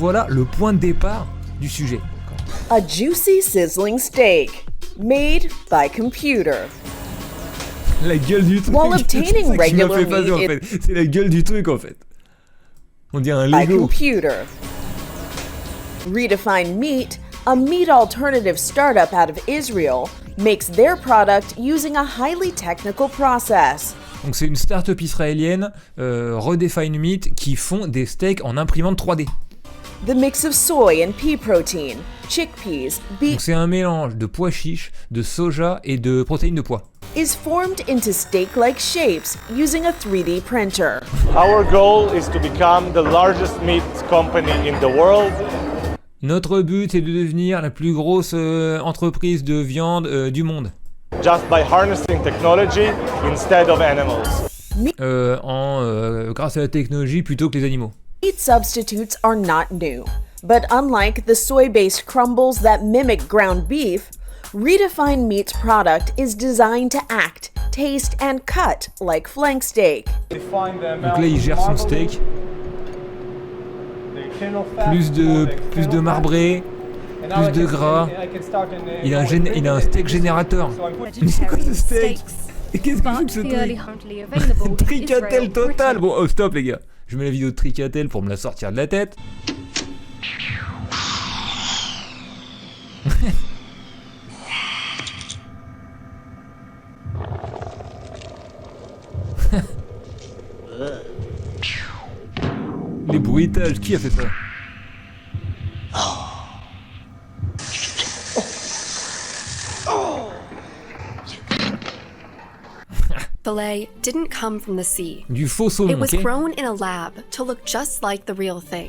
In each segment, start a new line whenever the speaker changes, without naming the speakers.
Voilà le point de départ du sujet.
A juicy sizzling steak, made by computer.
La gueule du truc.
While obtaining
C'est ça qui m'a
regular
fait passer, en
meat
fait. C'est la gueule du truc en fait. On dirait un
by
Lego.
computer. Redefined Meat, a meat alternative startup out of Israel, makes their product using a highly technical process.
Donc c'est une start-up israélienne, Redefined Meat, qui font des steaks en imprimante 3D.
The mix of soy and pea protein, chickpeas,
Donc
beef
c'est un mélange de pois chiches, de soja et de protéines de pois.
is formed into steak-like shapes using a 3D printer.
Our goal is to become the largest meat company in the world.
Notre but est de devenir la plus grosse entreprise de viande du monde.
Just by harnessing technology instead of animals.
Grâce à la technologie plutôt que les animaux.
Meat substitutes are not new, but unlike the soy-based crumbles that mimic ground beef, Redefined Meat's product is designed to act, taste, and cut like flank steak.
Donc là il gère son steak. Plus de marbré, plus de gras. Il a un steak générateur. Mais c'est quoi ce steak? Et qu'est-ce que c'est que ce truc? Tricatel total. Bon, oh stop les gars. Je mets la vidéo de Tricatel pour me la sortir de la tête. Les bruitages, qui a fait ça?
Filet didn't come from the sea.
Du faux saumon,
It was
ok?
grown in a lab to look just like the real thing.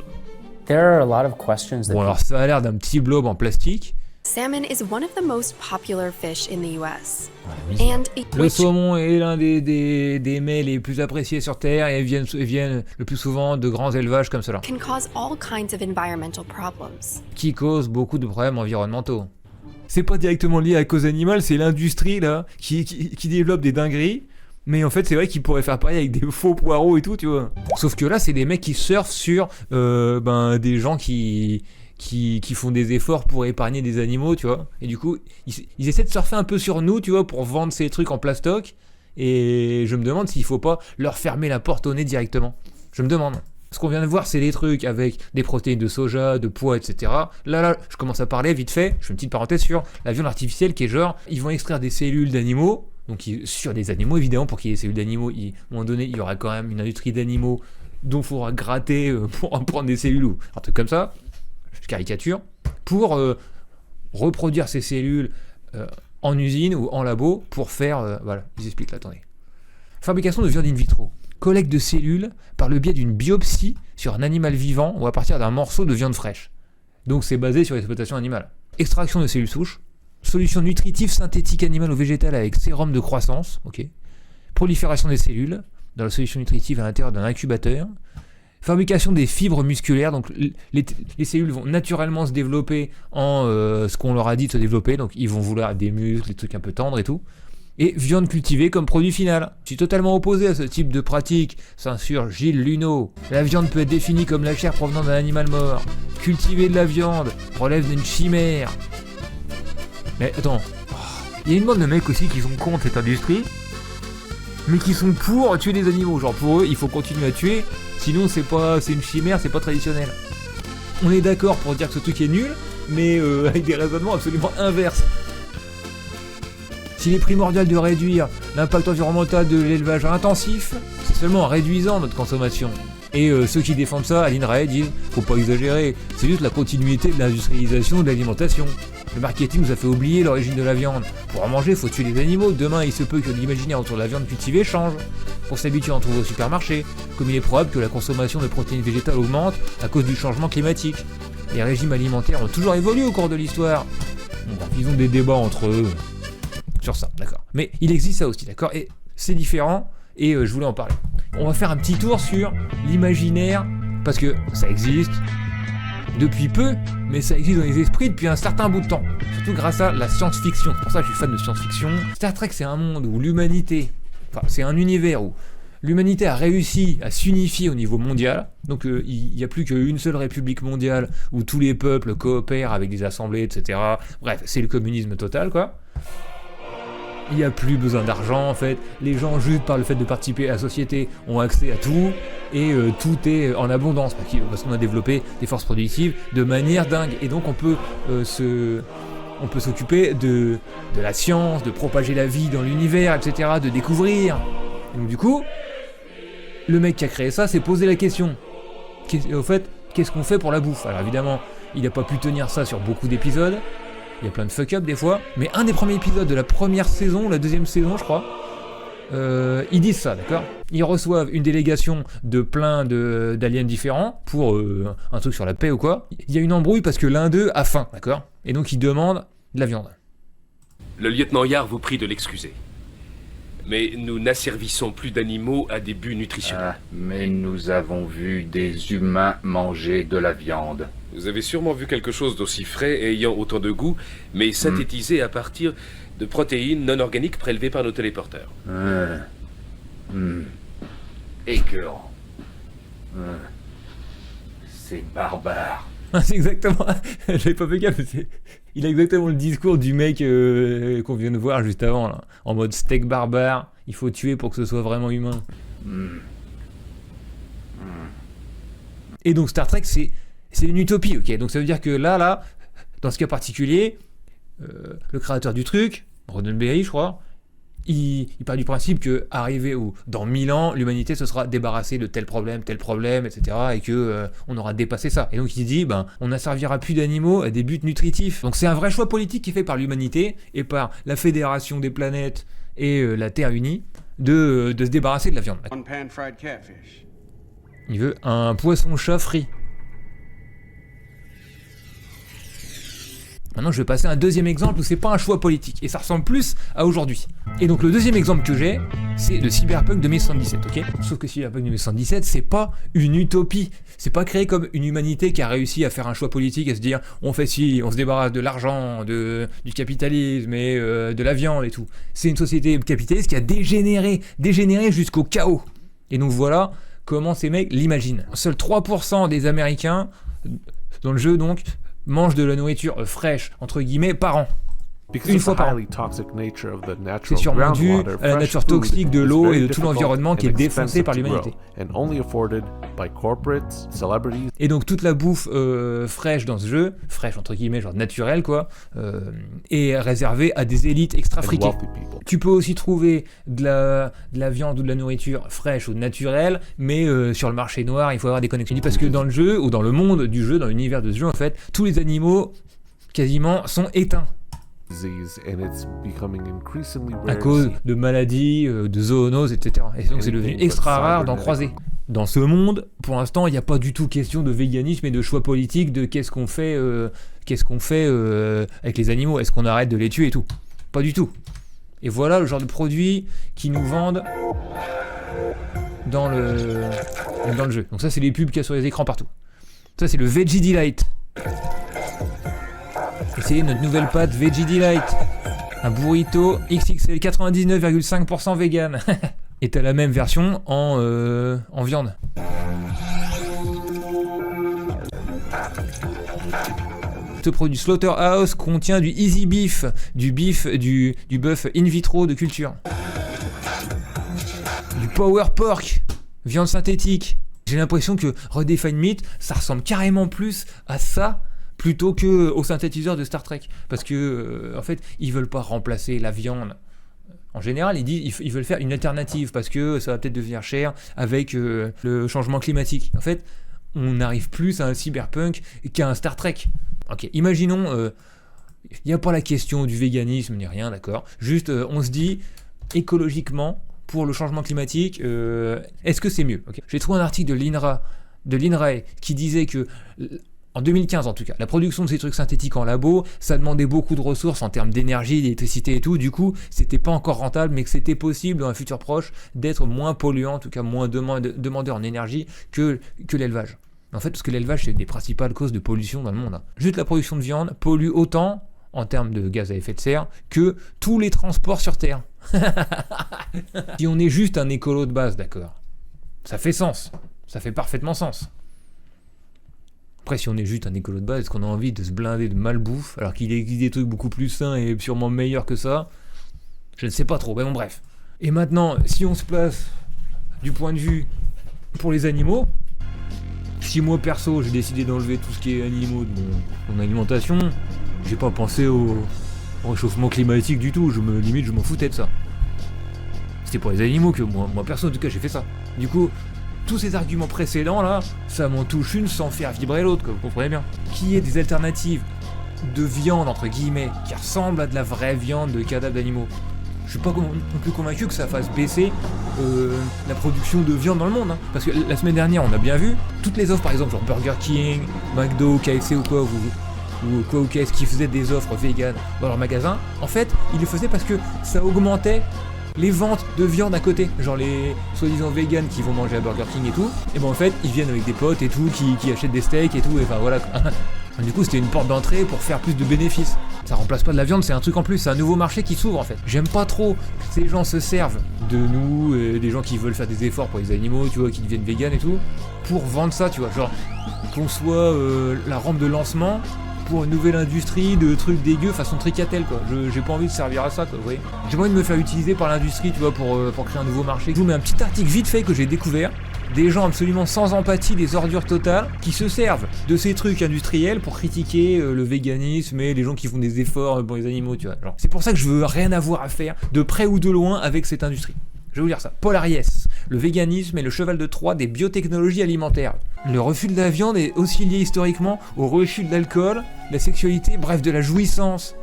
There are a lot of questions that
Bon alors ça a l'air d'un petit blob en plastique.
Salmon is one of the most popular fish in the US. And
Le saumon est l'un des mets les plus appréciés sur Terre et ils viennent le plus souvent de grands élevages comme cela,
can cause all kinds of environmental problems.
qui causent beaucoup de problèmes environnementaux. C'est pas directement lié à la cause animale, c'est l'industrie là qui développe des dingueries. Mais en fait, c'est vrai qu'ils pourraient faire pareil avec des faux poireaux et tout, tu vois. Sauf que là, c'est des mecs qui surfent sur des gens qui font des efforts pour épargner des animaux, tu vois. Et du coup, ils essaient de surfer un peu sur nous, tu vois, pour vendre ces trucs en plastoc. Et je me demande s'il faut pas leur fermer la porte au nez directement. Je me demande. Ce qu'on vient de voir, c'est des trucs avec des protéines de soja, de pois, etc. Là, je commence à parler vite fait. Je fais une petite parenthèse sur la viande artificielle qui est genre, ils vont extraire des cellules d'animaux. Donc sur des animaux, évidemment, pour qu'il y ait des cellules d'animaux, à un moment donné, il y aura quand même une industrie d'animaux dont il faudra gratter pour en prendre des cellules ou un truc comme ça. Je caricature. Pour reproduire ces cellules en usine ou en labo pour faire... voilà, je vous explique là, attendez. Fabrication de viande in vitro. Collecte de cellules par le biais d'une biopsie sur un animal vivant ou à partir d'un morceau de viande fraîche. Donc c'est basé sur l'exploitation animale. Extraction de cellules souches. Solution nutritive synthétique animale ou végétale avec sérum de croissance. Ok. Prolifération des cellules dans la solution nutritive à l'intérieur d'un incubateur. Fabrication des fibres musculaires, donc les cellules vont naturellement se développer en ce qu'on leur a dit de se développer, donc ils vont vouloir des muscles, des trucs un peu tendres et tout. Et viande cultivée comme produit final. Je suis totalement opposé à ce type de pratique, censure Gilles Luneau. La viande peut être définie comme la chair provenant d'un animal mort. Cultiver de la viande relève d'une chimère. Mais attends, il y a une bande de mecs aussi qui sont contre cette industrie, mais qui sont pour tuer des animaux. Genre pour eux, il faut continuer à tuer, sinon c'est une chimère, c'est pas traditionnel. On est d'accord pour dire que ce truc est nul, mais avec des raisonnements absolument inverses. S'il est primordial de réduire l'impact environnemental de l'élevage intensif, c'est seulement en réduisant notre consommation. Et ceux qui défendent ça à l'INRAE disent faut pas exagérer, c'est juste la continuité de l'industrialisation de l'alimentation. Le marketing nous a fait oublier l'origine de la viande. Pour en manger, faut tuer les animaux. Demain, il se peut que l'imaginaire autour de la viande cultivée change. Pour s'habituer à en trouver au supermarché, comme il est probable que la consommation de protéines végétales augmente à cause du changement climatique. Les régimes alimentaires ont toujours évolué au cours de l'histoire. Bon, ils ont des débats entre eux sur ça, d'accord. Mais il existe ça aussi, d'accord. Et c'est différent, et je voulais en parler. On va faire un petit tour sur l'imaginaire, parce que ça existe depuis peu, mais ça existe dans les esprits depuis un certain bout de temps. Surtout grâce à la science-fiction. C'est pour ça que je suis fan de science-fiction. Star Trek, c'est un monde où l'humanité... Enfin, c'est un univers où l'humanité a réussi à s'unifier au niveau mondial, donc il n'y a plus qu'une seule république mondiale où tous les peuples coopèrent avec des assemblées, etc. Bref, c'est le communisme total, quoi. Il n'y a plus besoin d'argent, en fait. Les gens, juste par le fait de participer à la société, ont accès à tout, et tout est en abondance, parce qu'on a développé des forces productives de manière dingue. Et donc on peut s'occuper de la science, de propager la vie dans l'univers, etc., de découvrir. Et donc du coup, le mec qui a créé ça s'est posé la question. Au fait, qu'est-ce qu'on fait pour la bouffe? Alors évidemment, il n'a pas pu tenir ça sur beaucoup d'épisodes. Il y a plein de fuck-up des fois. Mais un des premiers épisodes de la première saison, la deuxième saison je crois, ils disent ça, d'accord? Ils reçoivent une délégation de plein d'aliens différents pour un truc sur la paix ou quoi. Il y a une embrouille parce que l'un d'eux a faim, d'accord? Et donc il demande de la viande.
Le lieutenant Yar vous prie de l'excuser. Mais nous n'asservissons plus d'animaux à des buts nutritionnels.
Ah, mais nous avons vu des humains manger de la viande.
Vous avez sûrement vu quelque chose d'aussi frais et ayant autant de goût, mais synthétisé à partir de protéines non organiques prélevées par nos téléporteurs.
Écœurant. C'est barbare.
C'est exactement... J'avais pas fait gaffe, mais il a exactement le discours du mec qu'on vient de voir juste avant, là. En mode steak barbare, il faut tuer pour que ce soit vraiment humain. Et donc Star Trek, c'est une utopie, ok? Donc ça veut dire que là, dans ce cas particulier, le créateur du truc, Roddenberry, je crois, il part du principe que dans 1000 ans, l'humanité se sera débarrassée de tel problème, etc., et que on aura dépassé ça. Et donc il dit, on n'asservira plus d'animaux à des buts nutritifs. Donc c'est un vrai choix politique qui est fait par l'humanité et par la Fédération des planètes et la Terre unie de se débarrasser de la viande. Il veut un poisson-chat frit. Maintenant, je vais passer à un deuxième exemple où c'est pas un choix politique, et ça ressemble plus à aujourd'hui. Et donc le deuxième exemple que j'ai, c'est de Cyberpunk 2077, ok? Sauf que Cyberpunk 2077, c'est pas une utopie. C'est pas créé comme une humanité qui a réussi à faire un choix politique, à se dire, on fait ci, on se débarrasse de l'argent, du capitalisme et de la viande et tout. C'est une société capitaliste qui a dégénéré jusqu'au chaos. Et donc voilà comment ces mecs l'imaginent. Seuls 3% des Américains, dans le jeu donc, mangent de la nourriture fraîche, entre guillemets, par an. Une fois par an. C'est sûrement dû à la nature toxique de l'eau et de tout l'environnement qui est défoncé par l'humanité. Et donc toute la bouffe fraîche dans ce jeu, fraîche entre guillemets, genre naturelle quoi, est réservée à des élites extra friquées. Tu peux aussi trouver de la viande ou de la nourriture fraîche ou naturelle, mais sur le marché noir, il faut avoir des connexions. Parce que dans le jeu, ou dans le monde du jeu, dans l'univers de ce jeu, en fait, tous les animaux quasiment sont éteints. À cause de maladies, de zoonoses, etc. Et donc c'est devenu extra rare d'en croiser. Dans ce monde, pour l'instant, il n'y a pas du tout question de véganisme et de choix politique de qu'est-ce qu'on fait avec les animaux, est-ce qu'on arrête de les tuer et tout. Pas du tout. Et voilà le genre de produit qu'ils nous vendent dans le jeu. Donc ça, c'est les pubs qu'il y a sur les écrans partout. Ça, c'est le Veggie Delight. Et c'est notre nouvelle pâte Veggie Delight. Un burrito XXL 99,5% vegan. Et t'as la même version en viande. Ce produit Slaughterhouse contient du Easy Beef, du bœuf in vitro de culture. Du Power Pork, viande synthétique. J'ai l'impression que Redefine Meat, ça ressemble carrément plus à ça plutôt que au synthétiseur de Star Trek, parce que en fait ils veulent pas remplacer la viande. En général, ils veulent faire une alternative parce que ça va peut-être devenir cher avec le changement climatique. En fait, on n'arrive plus à un cyberpunk qu'à un Star Trek. Ok, imaginons, il n'y a pas la question du véganisme ni rien, d'accord. Juste, on se dit écologiquement pour le changement climatique, est-ce que c'est mieux? Okay. J'ai trouvé un article de l'INRAE qui disait que en 2015 en tout cas, la production de ces trucs synthétiques en labo, ça demandait beaucoup de ressources en termes d'énergie, d'électricité et tout, du coup c'était pas encore rentable, mais que c'était possible dans un futur proche d'être moins polluant, en tout cas moins demandeur en énergie que l'élevage. En fait, parce que l'élevage c'est une des principales causes de pollution dans le monde. Juste la production de viande pollue autant en termes de gaz à effet de serre que tous les transports sur Terre. Si on est juste un écolo de base, d'accord. Ça fait sens. Ça fait parfaitement sens. Après, si on est juste un écolo de base, est-ce qu'on a envie de se blinder de malbouffe alors qu'il existe des trucs beaucoup plus sains et sûrement meilleurs que ça? Je ne sais pas trop, mais bon bref. Et maintenant, si on se place du point de vue pour les animaux, si moi perso j'ai décidé d'enlever tout ce qui est animaux de mon alimentation, j'ai pas pensé au réchauffement climatique du tout, je m'en foutais de ça. C'était pour les animaux que moi perso en tout cas j'ai fait ça. Du coup, tous ces arguments précédents là, ça m'en touche une sans faire vibrer l'autre, vous comprenez bien. Qu'il y ait des alternatives de viande entre guillemets qui ressemblent à de la vraie viande de cadavres d'animaux. Je suis pas non plus convaincu que ça fasse baisser la production de viande dans le monde. Hein. Parce que la semaine dernière, on a bien vu, toutes les offres par exemple, genre Burger King, McDo, KFC ou quoi, ou KFC qui faisaient des offres vegan dans leur magasin, en fait, ils le faisaient parce que ça augmentait les ventes de viande à côté, genre les soi-disant véganes qui vont manger à Burger King et tout, et ben en fait ils viennent avec des potes et tout, qui achètent des steaks et tout, et enfin voilà. Du coup c'était une porte d'entrée pour faire plus de bénéfices. Ça remplace pas de la viande, c'est un truc en plus, c'est un nouveau marché qui s'ouvre en fait. J'aime pas trop que ces gens se servent de nous, des gens qui veulent faire des efforts pour les animaux, tu vois, qui deviennent véganes et tout, pour vendre ça, tu vois, genre qu'on soit la rampe de lancement pour une nouvelle industrie de trucs dégueux façon tricatel quoi. J'ai pas envie de servir à ça quoi, vous voyez. J'ai pas envie de me faire utiliser par l'industrie, tu vois, pour créer un nouveau marché. Je vous mets un petit article vite fait que j'ai découvert. Des gens absolument sans empathie, des ordures totales, qui se servent de ces trucs industriels pour critiquer le véganisme et les gens qui font des efforts pour les animaux, tu vois. Genre, c'est pour ça que je veux rien avoir à faire, de près ou de loin, avec cette industrie. Je vais vous lire ça. Paul Ariès, le véganisme est le cheval de Troie des biotechnologies alimentaires. Le refus de la viande est aussi lié historiquement au refus de l'alcool, la sexualité, bref, de la jouissance.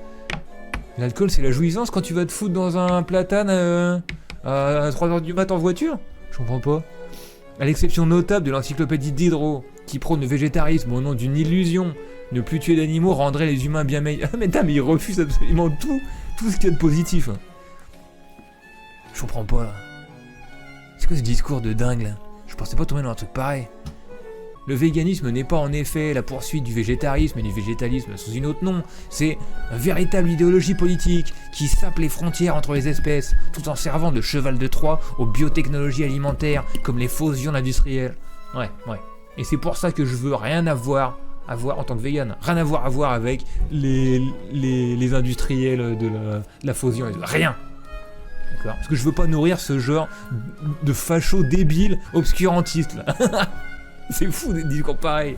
L'alcool, c'est la jouissance quand tu vas te foutre dans un platane à 3h du mat en voiture? Je comprends pas. À l'exception notable de l'encyclopédie Diderot, qui prône le végétarisme au nom d'une illusion, ne plus tuer d'animaux rendrait les humains bien meilleurs. Mais il refuse absolument tout ce qu'il y a de positif. Je comprends pas là. C'est quoi ce discours de dingue là? Je pensais pas tomber dans un truc pareil. Le véganisme n'est pas en effet la poursuite du végétarisme et du végétalisme sous une autre nom. C'est une véritable idéologie politique qui sape les frontières entre les espèces, tout en servant de cheval de Troie aux biotechnologies alimentaires comme les fausses viandes industrielles. Ouais. Et c'est pour ça que je veux rien avoir en tant que vegan. Rien à voir avec les industriels de la fausse viande. Rien. D'accord ? Parce que je veux pas nourrir ce genre de facho débile obscurantiste là. C'est fou des discours pareils.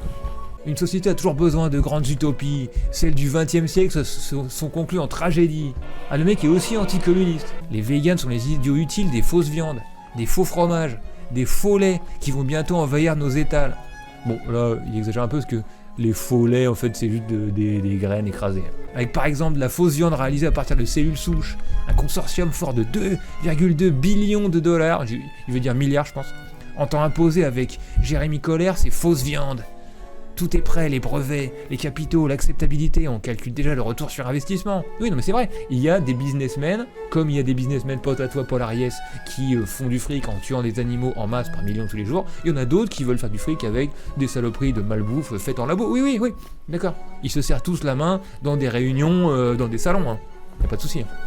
Une société a toujours besoin de grandes utopies. Celles du XXe siècle sont conclues en tragédie. Ah, le mec est aussi anticommuniste. Les végans sont les idiots utiles des fausses viandes, des faux fromages, des faux laits qui vont bientôt envahir nos étals. Bon, là, il exagère un peu parce que les faux laits, en fait, c'est juste des graines écrasées. Avec par exemple la fausse viande réalisée à partir de cellules souches, un consortium fort de 2,2 billions de dollars, il veut dire milliards, je pense, entend imposer avec Jérémy Colère ces fausses viandes. Tout est prêt, les brevets, les capitaux, l'acceptabilité, on calcule déjà le retour sur investissement. Oui, non mais c'est vrai, il y a des businessmen, comme il y a des businessmen potes à toi, Paul Ariès, qui font du fric en tuant des animaux en masse par millions tous les jours, il y en a d'autres qui veulent faire du fric avec des saloperies de malbouffe faites en labo. Oui, d'accord. Ils se serrent tous la main dans des réunions, dans des salons, hein. Y a pas de souci. Hein.